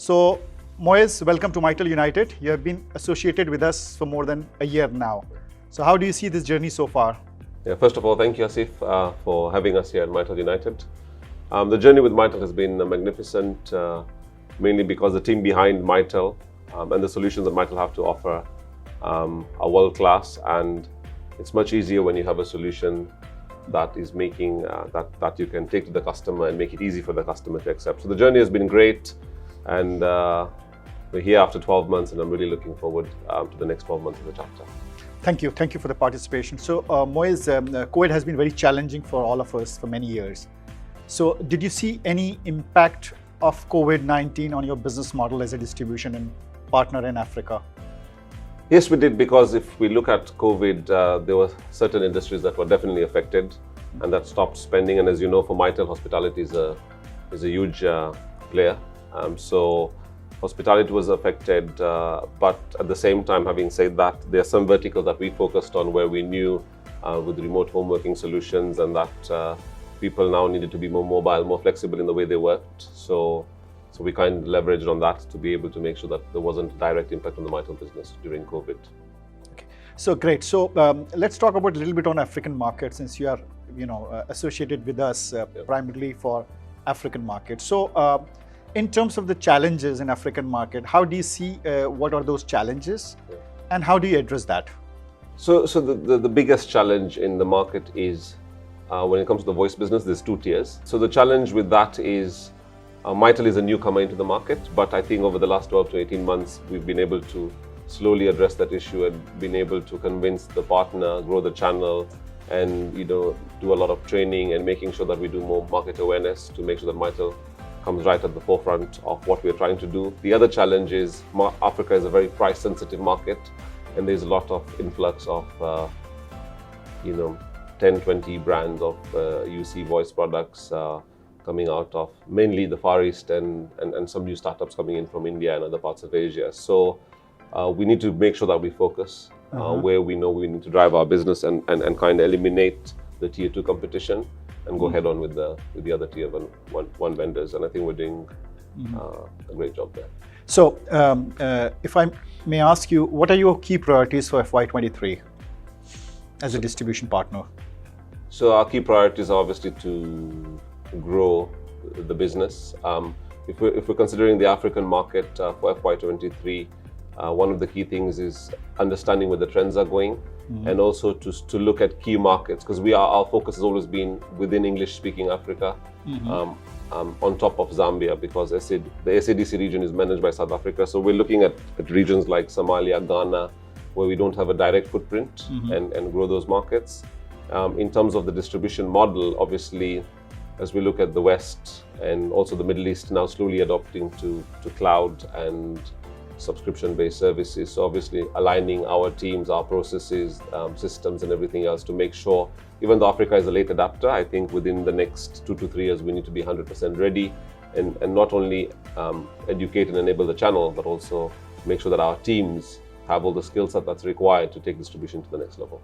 So, Moiz, welcome to Mitel United. You have been associated with us for more than a year now. So how do you see this journey so far? Yeah, first of all, thank you, Asif, for having us here at Mitel United. The journey with Mitel has been magnificent, mainly because the team behind Mitel and the solutions that Mitel have to offer are world-class, and it's much easier when you have a solution that is making that you can take to the customer and make it easy for the customer to accept. So the journey has been great, and we're here after 12 months, and I'm really looking forward to the next 12 months of the chapter. Thank you for the participation. So Moiz, COVID has been very challenging for all of us for many years. So did you see any impact of COVID-19 on your business model as a distribution and partner in Africa? Yes, we did, because if we look at COVID, there were certain industries that were definitely affected and that stopped spending. And as you know, for Mitel, hospitality is a huge player. So hospitality was affected, but at the same time, having said that, there are some verticals that we focused on where we knew with remote home working solutions and that people now needed to be more mobile, more flexible in the way they worked. So we kind of leveraged on that to be able to make sure that there wasn't direct impact on the Mitel business during COVID. Okay, so great. So let's talk about a little bit on African market, since you are, associated with us primarily for African market. So in terms of the challenges in African market, how do you see what are those challenges, and how do you address that? So the biggest challenge in the market is when it comes to the voice business, there's two tiers. So the challenge with that is Mitel is a newcomer into the market, but I think over the last 12 to 18 months, we've been able to slowly address that issue and been able to convince the partner, grow the channel, and do a lot of training and making sure that we do more market awareness to make sure that Mitel comes right at the forefront of what we're trying to do. The other challenge is Africa is a very price-sensitive market, and there's a lot of influx of 10, 20 brands of UC voice products coming out of mainly the Far East and some new startups coming in from India and other parts of Asia. So we need to make sure that we focus where we know we need to drive our business and kind of eliminate the tier 2 competition and go head on with the other tier one vendors. And I think we're doing a great job there. So if I may ask you, what are your key priorities for FY23 as a distribution partner? So our key priorities are obviously to grow the business. If we're considering the African market for FY23, one of the key things is understanding where the trends are going, and also to look at key markets, because our focus has always been within English-speaking Africa, on top of Zambia, because the SADC region is managed by South Africa. So we're looking at regions like Somalia, Ghana, where we don't have a direct footprint, and grow those markets. In terms of the distribution model, obviously, as we look at the West and also the Middle East now slowly adopting to cloud and subscription-based services. So obviously aligning our teams, our processes, systems and everything else to make sure, even though Africa is a late adapter, I think within the next 2 to 3 years, we need to be 100% ready and not only educate and enable the channel, but also make sure that our teams have all the skill set that's required to take distribution to the next level.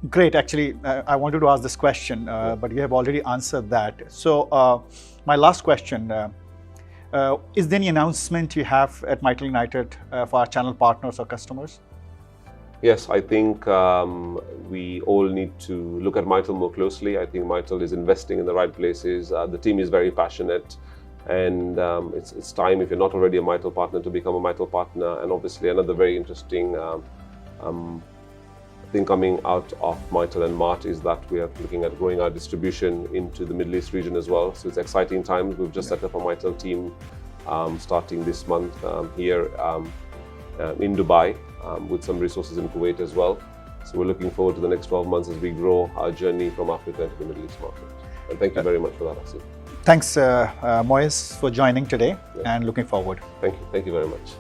Great. Actually, I wanted to ask this question, but you have already answered that. So my last question, is there any announcement you have at Mitel United for our channel partners or customers? Yes, I think we all need to look at Mitel more closely. I think Mitel is investing in the right places. The team is very passionate, and it's time, if you're not already a Mitel partner, to become a Mitel partner. And obviously another very interesting thing coming out of Mitel and Mart is that we are looking at growing our distribution into the Middle East region as well. So it's exciting times. We've just set up a Mitel team starting this month here in Dubai with some resources in Kuwait as well. So we're looking forward to the next 12 months as we grow our journey from Africa into the Middle East market. And thank you very much for that, Asif. Thanks, Moiz, for joining today, and looking forward. Thank you very much.